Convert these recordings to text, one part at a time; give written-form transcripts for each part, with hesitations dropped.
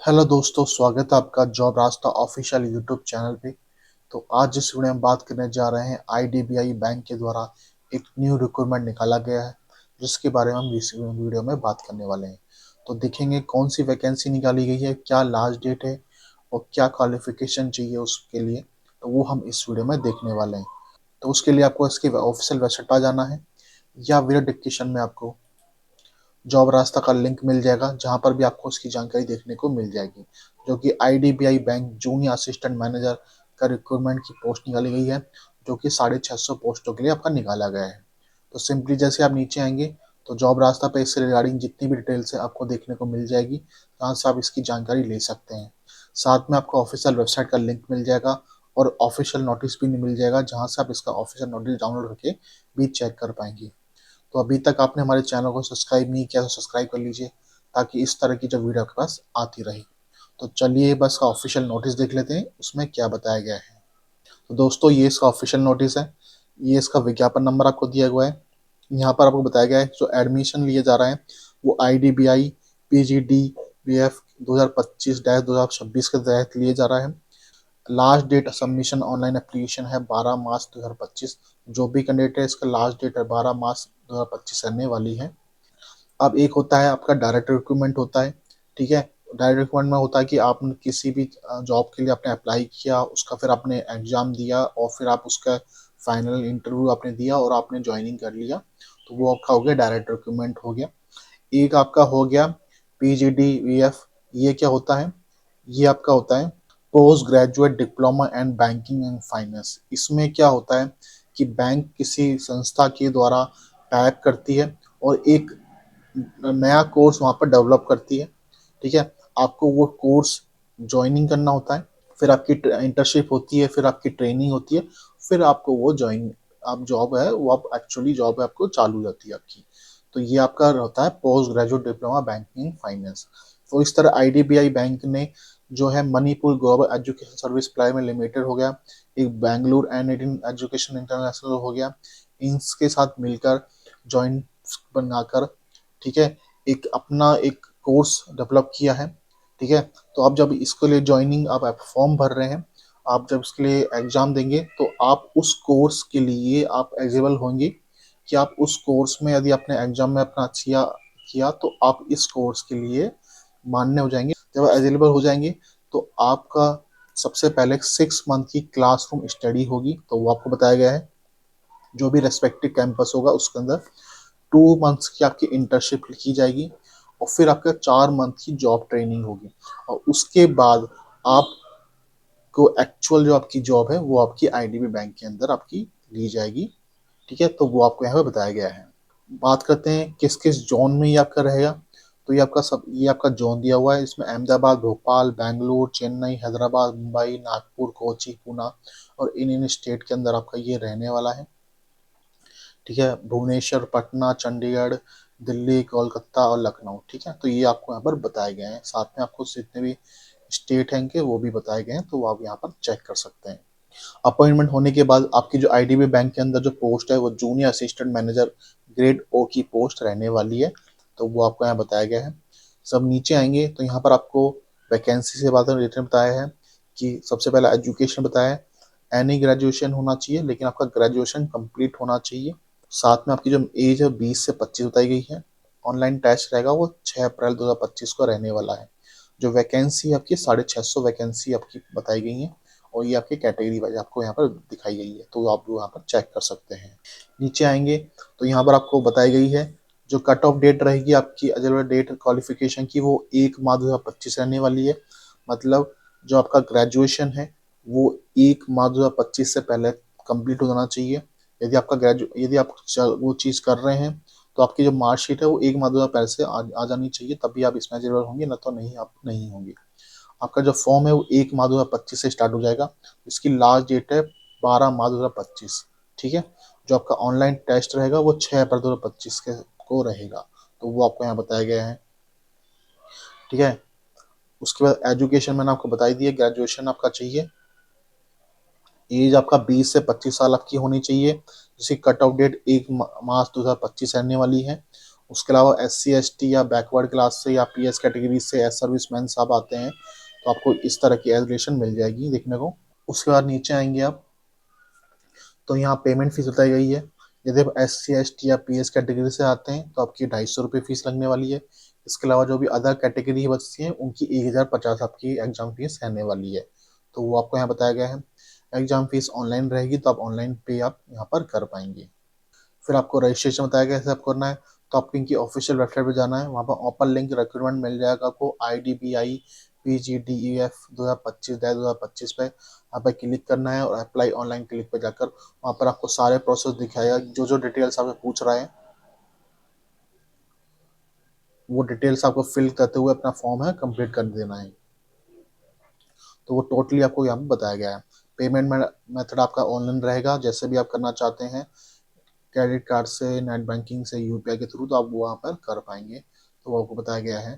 Hello दोस्तों, स्वागत है आपका जॉब रास्ता ऑफिशियल यूट्यूब चैनल पे। तो आज जिस वीडियो में बात करने जा रहे हैं, आईडीबीआई बैंक के द्वारा एक न्यू रिक्रूटमेंट निकाला गया है, जिसके बारे में हम इस वीडियो में बात करने वाले हैं। तो देखेंगे कौन सी वैकेंसी निकाली गई है, क्या लास्ट डेट है और क्या क्वालिफिकेशन चाहिए उसके लिए, तो वो हम इस वीडियो में देखने वाले हैं। तो उसके लिए आपको इसकी ऑफिशियल वेबसाइट पर जाना है, या वीडियो डिस्क्रिप्शन में आपको जॉब रास्ता का लिंक मिल जाएगा, जहां पर भी आपको उसकी जानकारी देखने को मिल जाएगी। जो कि IDBI bank junior assistant manager का रिक्रूटमेंट की पोस्ट निकाली गई है, जो कि 650 पोस्टों के लिए आपका निकाला गया है। तो सिंपली जैसे आप नीचे आएंगे, तो जॉब रास्ता पे इससे रिगार्डिंग जितनी भी डिटेल्स है आपको देखने को मिल जाएगी, जहाँ से आप इसकी जानकारी ले सकते हैं। साथ में आपको ऑफिशियल वेबसाइट का लिंक मिल जाएगा और ऑफिशियल नोटिस भी मिल जाएगा, जहाँ से आप इसका ऑफिशियल नोटिस डाउनलोड करके भी चेक कर पाएंगे। तो अभी तक आपने हमारे चैनल को सब्सक्राइब नहीं किया तो सब्सक्राइब कर लीजिए, ताकि इस तरह की जो वीडियो आपके पास आती रहे। तो चलिए बस का ऑफिशियल नोटिस देख लेते हैं, उसमें क्या बताया गया है। तो दोस्तों, ये इसका ऑफिशियल नोटिस है। ये इसका विज्ञापन नंबर आपको दिया हुआ है। यहाँ पर आपको बताया गया है जो एडमिशन लिए जा रहे हैं वो IDBI PGDBF 2025-2026 के तहत लिए जा रहा है। Last date submission online application है 12 मार्च 2025। जो भी कैंडिडेट है, इसका लास्ट डेट है 12 मार्च 2025 रहने वाली है। अब एक होता है आपका डायरेक्ट रिक्रूटमेंट होता है, ठीक है। डायरेक्ट रिक्रूटमेंट में होता है कि आपने किसी भी जॉब के लिए आपने अप्लाई किया, उसका फिर आपने एग्जाम दिया और फिर आप उसका फाइनल इंटरव्यू आपने दिया और आपने ज्वाइनिंग कर लिया, तो वो आपका हो गया डायरेक्ट रिक्रूटमेंट हो गया। एक आपका हो गया PGDVF। ये क्या होता है? ये आपका होता है post graduate diploma and banking and finance. इसमें क्या होता है कि बैंक किसी संस्था के द्वारा टाइप करती है और एक नया कोर्स वहाँ पर डेवलप करती है, ठीक है। आपको वो कोर्स ज्वाइनिंग करना होता है, फिर आपकी इंटर्नशिप होती है, फिर आपकी ट्रेनिंग होती है, फिर आपको वो ज्वाइन आप जॉब है वो आप एक्चुअली जॉब है आपको चालू हो जाती है आपकी। तो ये आपका होता है post graduate diploma banking finance. तो इस तरह आईडीबीआई बैंक ने जो है Manipur global education service private limited हो गया, एक Bangalore and Indian education international हो गया, इनके साथ मिलकर जॉइंट बनाकर, ठीक है, एक अपना एक कोर्स डेवलप किया है, ठीक है। तो आप जब इसके लिए ज्वाइनिंग आप फॉर्म भर रहे हैं, आप जब इसके लिए एग्जाम देंगे, तो आप उस कोर्स के लिए आप एलिजिबल होंगे कि आप उस कोर्स में यदि आपने एग्जाम में अपना अच्छा किया तो आप इस कोर्स के लिए मान्य हो जाएंगे। जब एलिजिबल हो जाएंगे तो आपका सबसे पहले 6 मंथ की क्लासरूम स्टडी होगी, तो वो आपको बताया गया है। जो भी रेस्पेक्टिव कैंपस होगा उसके अंदर 2 मंथ्स की आपकी इंटर्नशिप की जाएगी और फिर आपका 4 मंथ की जॉब ट्रेनिंग होगी, और उसके बाद आपको एक्चुअल जो आपकी जॉब है वो आपकी आईडीबी बैंक के अंदर आपकी ली जाएगी, ठीक है। तो वो आपको यहाँ पे बताया गया है। बात करते हैं किस किस जोन में ये आपका रहेगा। तो ये आपका जोन दिया हुआ है, इसमें अहमदाबाद, भोपाल, बेंगलुरु, चेन्नई, हैदराबाद, मुंबई, नागपुर, कोची, पुणे और इन स्टेट के अंदर आपका ये रहने वाला है, ठीक है। भुवनेश्वर, पटना, चंडीगढ़, दिल्ली, कोलकाता और लखनऊ, ठीक है। तो ये आपको यहाँ पर बताए गए हैं, साथ में आपको जितने भी स्टेट हैं के वो भी बताए गए हैं, तो वो आप यहाँ पर चेक कर सकते हैं। अपॉइंटमेंट होने के बाद आपकी जो आईडीबी बैंक के अंदर जो पोस्ट है वो junior assistant manager grade O की पोस्ट रहने वाली है, तो वो आपको यहाँ बताया गया है। सब नीचे आएंगे तो यहाँ पर आपको वैकेंसी से बात रिलेटेड बताया है कि सबसे पहला एजुकेशन बताया है, एनी ग्रेजुएशन होना चाहिए, लेकिन आपका ग्रेजुएशन कंप्लीट होना चाहिए। साथ में आपकी जो एज है 20 से 25 बताई गई है। ऑनलाइन टेस्ट रहेगा वो 6 अप्रैल 2025 को रहने वाला है। जो वैकेंसी आपकी 650 वैकेंसी आपकी बताई गई है, और ये आपकी कैटेगरी वाइज आपको यहाँ पर दिखाई गई है, तो आप यहाँ पर चेक कर सकते हैं। नीचे आएंगे तो यहाँ पर आपको बताई गई है जो कट ऑफ डेट रहेगी आपकी एलिजिबल डेट क्वालिफिकेशन की, वो 1 मार्च 2025 रहने वाली है। मतलब जो आपका ग्रेजुएशन है वो 1 मार्च 2025 से पहले कंप्लीट हो जाना चाहिए। यदि आप वो चीज़ कर रहे हैं, तो आपकी जो मार्कशीट है वो 1 मार्च 2025 पहले से आ जानी चाहिए, तभी आप इसमें एलिजिबल होंगे, ना तो नहीं, आप नहीं होंगे। आपका जो फॉर्म है वो 1 मार्च 2025 से स्टार्ट हो जाएगा। इसकी लास्ट डेट है 12 मार्च 2025, ठीक है। जो आपका ऑनलाइन टेस्ट रहेगा वो 6 अप्रैल 2025 के को रहेगा, तो वो आपको यहाँ बताया गया है, ठीक है। उसके बाद एजुकेशन मैंने आपको बताई दी है, ग्रेजुएशन आपका चाहिए। एज आपका 20 से 25 साल आपकी होनी चाहिए, जिसकी कट ऑफ डेट 1 मार्च 2025 रहने वाली है। उसके अलावा SC ST या बैकवर्ड क्लास से या PS कैटेगरी से एज सर्विसमैन साहब आते हैं, तो आपको इस तरह की एजुकेशन मिल जाएगी देखने को। उसके बाद नीचे आएंगे आप, तो यहाँ पेमेंट फीस बताई गई है। यदि आप SC ST या PS कैटेगरी से आते हैं तो आपकी 250 रुपये फीस लगने वाली है। इसके अलावा जो भी अदर कैटेगरी बचती हैं उनकी 1050 आपकी एग्जाम फीस रहने वाली है। तो वो आपको यहाँ बताया गया है। एग्जाम फीस ऑनलाइन रहेगी, तो आप ऑनलाइन पे आप यहाँ पर कर पाएंगे। फिर आपको रजिस्ट्रेशन बताया गया है, कैसे आप करना है। तो आपको इनकी ऑफिशियल वेबसाइट पे जाना है, वहाँ पर ओपन लिंक रिक्रूटमेंट मिल जाएगा आपको, IDBI PGDEF 2025-2025 पे यहाँ पर क्लिक करना है और अप्लाई ऑनलाइन क्लिक पे जाकर वहाँ पर आपको सारे प्रोसेस दिखाएगा। जो जो डिटेल्स आपसे पूछ रहा है वो डिटेल्स आपको फिल करते हुए अपना फॉर्म है कंप्लीट कर देना है। तो वो टोटली आपको यहाँ पे बताया गया है। पेमेंट मेथड आपका ऑनलाइन रहेगा, जैसे भी आप करना चाहते हैं, क्रेडिट कार्ड से, नेट बैंकिंग से, UPI के थ्रू, तो आप वहाँ पर कर पाएंगे। तो वो आपको बताया गया है।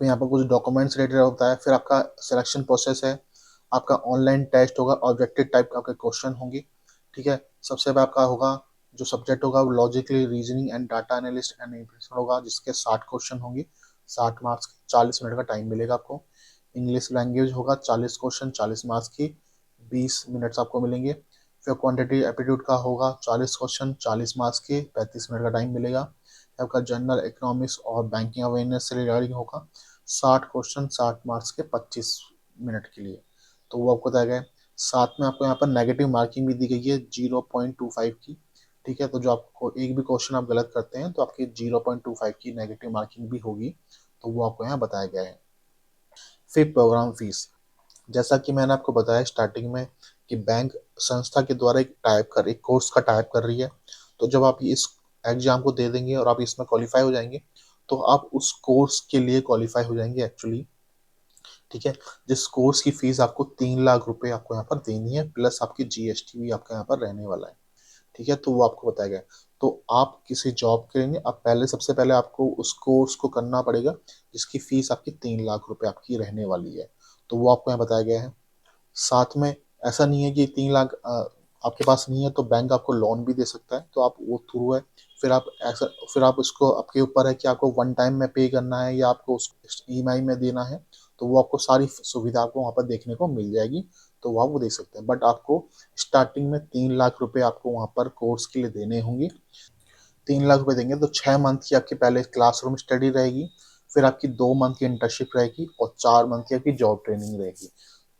तो यहाँ पर कुछ डॉक्यूमेंट्स रिलेटेड होता है। फिर आपका सिलेक्शन प्रोसेस है, आपका ऑनलाइन टेस्ट होगा, ऑब्जेक्टिव टाइप का आपके क्वेश्चन होंगे। ठीक है। सबसे पहले आपका होगा जो सब्जेक्ट होगा वो logically reasoning and data analyst and impression होगा, जिसके 60 क्वेश्चन होंगे, 60 मार्क्स, 40 मिनट का टाइम मिलेगा आपको। इंग्लिश लैंग्वेज होगा 40 क्वेश्चन, 40 मार्क्स की, 20 मिनट्स आपको मिलेंगे। फिर क्वांटिटी एप्टीट्यूड का होगा 40 क्वेश्चन, 40 मार्क्स के, 35 मिनट का टाइम मिलेगा। आपका जनरल इकोनॉमिक्स और बैंकिंग अवेयरनेस से रिगार्डिंग होगा 60 क्वेश्चन, 60 मार्क्स के, 25 मिनट के लिए। तो वो आपको बताया गया है। साथ में आपको यहाँ पर नेगेटिव मार्किंग भी दी गई है 0.25 की। ठीक है। तो जो आपको एक भी क्वेश्चन आप गलत करते हैं तो आपकी 0.25 की नेगेटिव मार्किंग भी होगी। तो वो आपको यहाँ बताया गया है। फिर प्रोग्राम फीस, जैसा कि मैंने आपको बताया स्टार्टिंग में कि बैंक संस्था के द्वारा एक कोर्स का टाइप कर रही है। तो जब आप इस एग्जाम को दे देंगे और आप इसमें क्वालिफाई हो जाएंगे तो आप उस कोर्स के लिए क्वालिफाई हो जाएंगे एक्चुअली। ठीक है। जिस कोर्स की फीस आपको 3 लाख रुपए आपको यहाँ पर देनी है, प्लस आपकी GST भी आपका यहाँ पर रहने वाला है। ठीक है। तो वो आपको बताया गया है। तो आप किसी जॉब के लिए आप पहले, सबसे पहले आपको उस कोर्स को करना पड़ेगा जिसकी फीस आपकी 3 लाख रुपए आपकी रहने वाली है। तो वो आपको यहाँ बताया गया है। साथ में ऐसा नहीं है कि 3 लाख आपके पास नहीं है तो बैंक आपको लोन भी दे सकता है, तो आप वो थ्रू है। फिर आप उसको, आपके ऊपर है कि आपको वन टाइम में पे करना है या आपको उस EMI में देना है। तो वो आपको सारी सुविधा आपको वहाँ पर देखने को मिल जाएगी। तो वो आप वो दे सकते हैं, बट आपको स्टार्टिंग में 3 लाख रुपए आपको वहाँ पर कोर्स के लिए देने होंगे। 3 लाख रुपए देंगे तो 6 मंथ की आपकी पहले क्लासरूम स्टडी रहेगी, फिर आपकी 2 मंथ की इंटर्नशिप रहेगी और 4 मंथ की आपकी जॉब ट्रेनिंग रहेगी।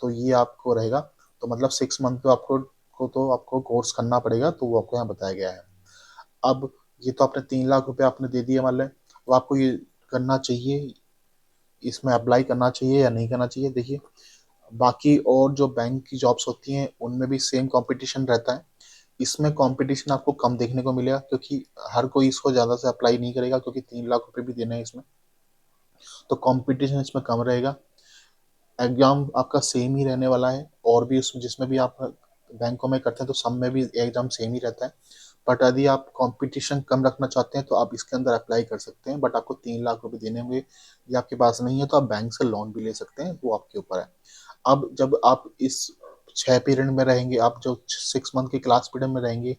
तो ये आपको रहेगा। तो मतलब 6 मंथ तो आपको कोर्स करना पड़ेगा। तो वो आपको यहाँ बताया गया है। अब ये तो आपने 3 लाख रुपए आपने दे दिए मान लें, तो आपको ये करना चाहिए, इसमें अप्लाई करना चाहिए या नहीं करना चाहिए। देखिए, बाकी और जो बैंक की जॉब्स होती हैं उनमें भी सेम कंपटीशन रहता है। इसमें कंपटीशन आपको कम देखने को मिलेगा क्योंकि हर कोई इसको ज़्यादा से अप्लाई नहीं करेगा, क्योंकि 3 लाख रुपए भी देने हैं इसमें, तो कंपटीशन इसमें कम रहेगा। एग्जाम आपका सेम ही रहने वाला है, और भी उसमें जिसमें भी आप बैंकों में करते हैं तो सब में भी एग्जाम सेम ही रहता है। बट यदि आप कंपटीशन कम रखना चाहते हैं तो आप इसके अंदर अप्लाई कर सकते हैं, बट आपको 3 लाख रुपए देने होंगे। ये आपके पास नहीं है तो आप बैंक से लोन भी ले सकते हैं, वो आपके ऊपर है। अब जब आप इस 6 पीरियड में रहेंगे, आप जो 6 मंथ के क्लास पीरियड में रहेंगे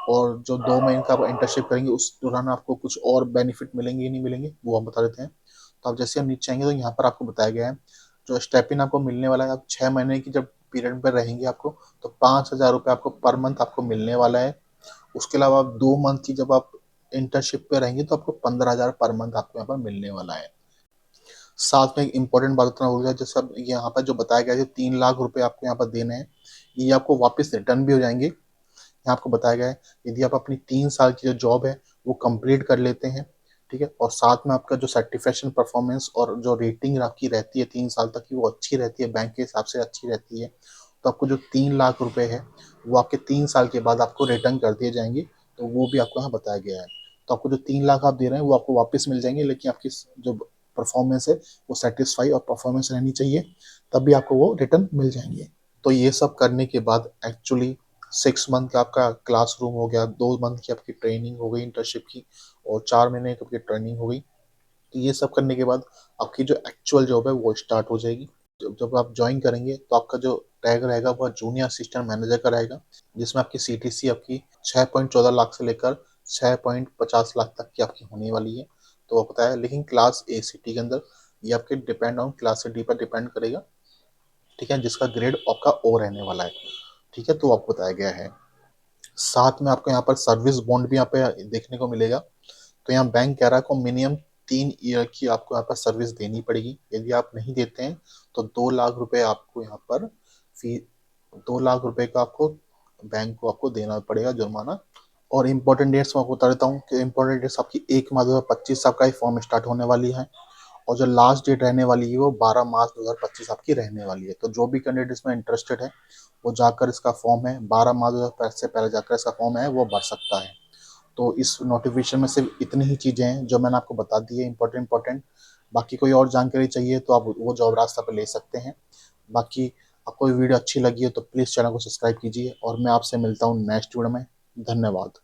और जो 2 महीने का आप इंटर्नशिप करेंगे उस दौरान आपको कुछ और बेनिफिट मिलेंगे, नहीं मिलेंगे, वो हम बता देते हैं। तो आप जैसे हम नीचे आएंगे तो यहाँ पर आपको बताया गया है जो स्टेपिन आपको मिलने वाला है। आप 6 महीने की जब पीरियड पर रहेंगे आपको, तो 5,000 रुपये आपको पर मंथ आपको मिलने वाला है। उसके अलावा आप 2 मंथ की जब आप इंटर्नशिप पे रहेंगे तो आपको 15,000 पर मंथ आपको यहाँ पर मिलने वाला है। साथ में एक इम्पोर्टेंट बात बताना भूल गया, जैसे अब यहाँ पर जो बताया गया है 3 लाख रुपए आपको यहाँ पर देने हैं, ये आपको वापस रिटर्न भी हो जाएंगे। यहाँ आपको बताया गया है यदि आप अपनी 3 साल की जो जॉब है वो कंप्लीट कर लेते हैं, ठीक है, और साथ में आपका जो सर्टिफिकेशन परफॉर्मेंस और जो रेटिंग आपकी रहती है 3 साल तक की वो अच्छी रहती है, बैंक के हिसाब से अच्छी रहती है, तो आपको जो 3 लाख रुपए है वो आपके 3 साल के बाद आपको रिटर्न कर दिए जाएंगे। तो वो भी आपको यहाँ बताया गया है। तो आपको जो 3 लाख आप दे रहे हैं वो आपको वापस मिल जाएंगे, लेकिन आपकी जो परफॉर्मेंस है वो सेटिस्फाई और परफॉर्मेंस रहनी चाहिए, तब भी आपको वो रिटर्न मिल जाएंगे। तो ये सब करने के बाद एक्चुअली 6 मंथ का आपका क्लासरूम हो गया, 2 मंथ की आपकी ट्रेनिंग हो गई इंटर्नशिप की, और 4 महीने की आपकी ट्रेनिंग हो गई। तो ये सब करने के बाद आपकी जो एक्चुअल जॉब है वो स्टार्ट हो जाएगी। जब आप ज्वाइन करेंगे तो आपका जो टैग रहेगा वो जूनियर असिस्टेंट मैनेजर का रहेगा, जिसमें आपकी CTC आपकी 6.14 लाख से लेकर 6.50 लाख तक की आपकी होने वाली है। तो आपको पता है, लेकिन क्लास ए सिटी के अंदर ये आपके डिपेंड ऑन क्लास सिटी पर डिपेंड करेगा, ठीक है, जिसका ग्रेड आपका ओ रहने वाला है, ठीक है, तो आपको बताया गया है। साथ में आपको यहाँ पर सर्विस बॉन्ड भी यहाँ पे देखने को मिलेगा। तो यहाँ बैंक कह रहा है को मिनिमम 3 ईयर की आपको यहाँ पर सर्विस देनी पड़ेगी। यदि आप नहीं देते हैं तो 2 लाख रुपए आपको यहाँ पर फी 2 लाख रुपए का आपको बैंक को आपको देना पड़ेगा जुर्माना। और इम्पोर्टेंट डेट्स मैं आपको बता देता हूँ कि इम्पोर्टेंट डेट्स आपकी 1 मार्च 2025 आपका फॉर्म स्टार्ट होने वाली है, और जो लास्ट डेट रहने वाली है वो 12 मार्च 2025 आपकी रहने वाली है। तो जो भी कैंडिडेट इसमें इंटरेस्टेड है वो जाकर इसका फॉर्म है 12 मार्च से पहले जाकर इसका फॉर्म है वो भर सकता है। तो इस नोटिफिकेशन में सिर्फ इतनी ही चीज़ें हैं जो मैंने आपको बता दी है, इंपॉर्टेंट। बाकी कोई और जानकारी चाहिए तो आप वो जॉब रास्ता पे ले सकते हैं। बाकी आपको वीडियो अच्छी लगी हो तो प्लीज़ चैनल को सब्सक्राइब कीजिए, और मैं आपसे मिलता हूँ नेक्स्ट वीडियो में। धन्यवाद।